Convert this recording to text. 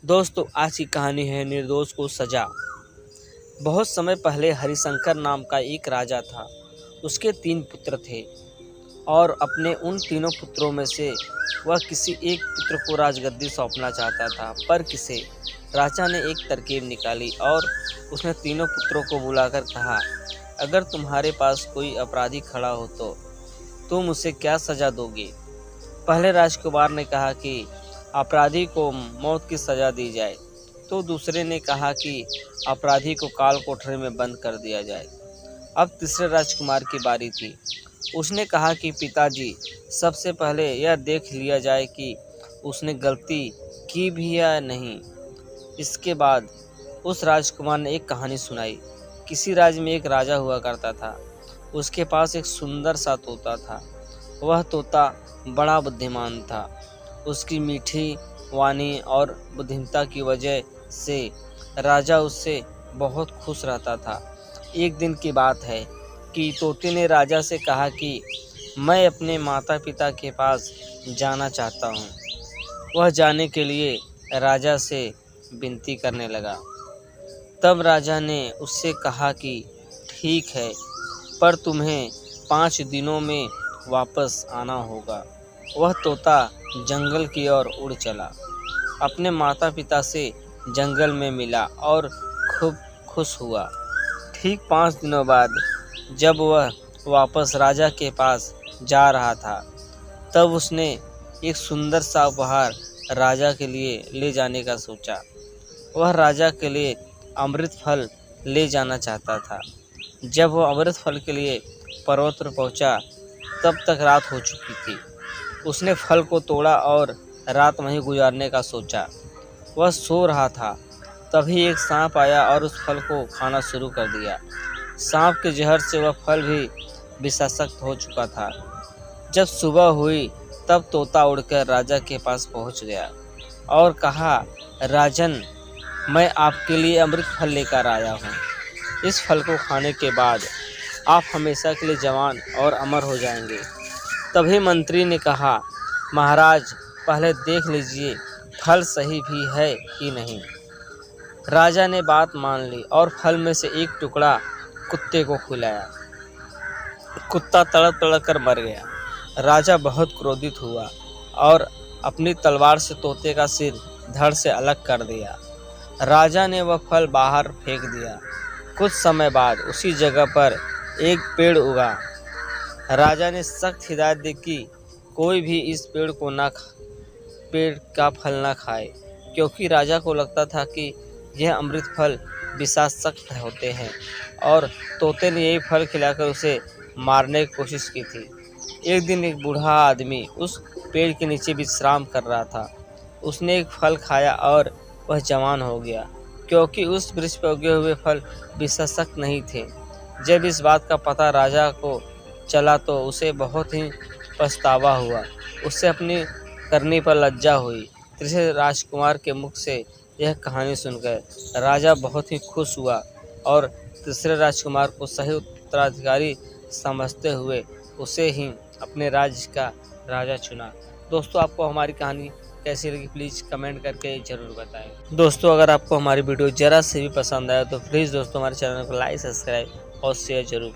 दोस्तों, आज की कहानी है निर्दोष को सजा। बहुत समय पहले हरिशंकर नाम का एक राजा था। उसके 3 पुत्र थे और अपने उन तीनों पुत्रों में से वह किसी एक पुत्र को राजगद्दी सौंपना चाहता था। पर किसे राजा ने एक तरकीब निकाली और उसने तीनों पुत्रों को बुलाकर कहा, अगर तुम्हारे पास कोई अपराधी खड़ा हो तो तुम उसे क्या सजा दोगे? पहले राजकुमार ने कहा कि अपराधी को मौत की सज़ा दी जाए, तो दूसरे ने कहा कि अपराधी को काल कोठरी में बंद कर दिया जाए। अब तीसरे राजकुमार की बारी थी। उसने कहा कि पिताजी, सबसे पहले यह देख लिया जाए कि उसने गलती की भी या नहीं। इसके बाद उस राजकुमार ने एक कहानी सुनाई। किसी राज्य में एक राजा हुआ करता था। उसके पास एक सुंदर सा तोता था। वह तोता बड़ा बुद्धिमान था। उसकी मीठी वाणी और बुद्धिमत्ता की वजह से राजा उससे बहुत खुश रहता था। एक दिन की बात है कि तोते ने राजा से कहा कि मैं अपने माता पिता के पास जाना चाहता हूँ। वह जाने के लिए राजा से विनती करने लगा। तब राजा ने उससे कहा कि ठीक है, पर तुम्हें 5 दिनों में वापस आना होगा। वह तोता जंगल की ओर उड़ चला। अपने माता पिता से जंगल में मिला और खूब खुश हुआ। ठीक 5 दिनों बाद जब वह वापस राजा के पास जा रहा था, तब उसने एक सुंदर सा उपहार राजा के लिए ले जाने का सोचा। वह राजा के लिए अमृत फल ले जाना चाहता था। जब वह अमृत फल के लिए पर्वत पर पहुंचा, तब तक रात हो चुकी थी। उसने फल को तोड़ा और रात वहीं गुजारने का सोचा। वह सो रहा था, तभी एक सांप आया और उस फल को खाना शुरू कर दिया। सांप के जहर से वह फल भी विषाक्त हो चुका था। जब सुबह हुई, तब तोता उड़कर राजा के पास पहुंच गया और कहा, राजन, मैं आपके लिए अमृत फल लेकर आया हूँ। इस फल को खाने के बाद आप हमेशा के लिए जवान और अमर हो जाएंगे। तभी मंत्री ने कहा, महाराज, पहले देख लीजिए फल सही भी है कि नहीं। राजा ने बात मान ली और फल में से एक टुकड़ा कुत्ते को खिलाया। कुत्ता तड़प तड़प कर मर गया। राजा बहुत क्रोधित हुआ और अपनी तलवार से तोते का सिर धड़ से अलग कर दिया। राजा ने वह फल बाहर फेंक दिया। कुछ समय बाद उसी जगह पर एक पेड़ उगा। राजा ने सख्त हिदायत दी कि कोई भी इस पेड़ का फल ना खाए, क्योंकि राजा को लगता था कि यह अमृत फल विषाक्त होते हैं और तोते ने यही फल खिलाकर उसे मारने की कोशिश की थी। एक दिन एक बूढ़ा आदमी उस पेड़ के नीचे विश्राम कर रहा था। उसने एक फल खाया और वह जवान हो गया, क्योंकि उस वृक्ष पर उगे हुए फल विषाक्त नहीं थे। जब इस बात का पता राजा को चला तो उसे बहुत ही पछतावा हुआ। उससे अपनी करनी पर लज्जा हुई। तीसरे राजकुमार के मुख से यह कहानी सुनकर राजा बहुत ही खुश हुआ और तीसरे राजकुमार को सही उत्तराधिकारी समझते हुए उसे ही अपने राज्य का राजा चुना। दोस्तों, आपको हमारी कहानी कैसी लगी प्लीज़ कमेंट करके ज़रूर बताएं। दोस्तों, अगर आपको हमारी वीडियो ज़रा से भी पसंद आया तो प्लीज़ दोस्तों हमारे चैनल को लाइक, सब्सक्राइब और शेयर जरूर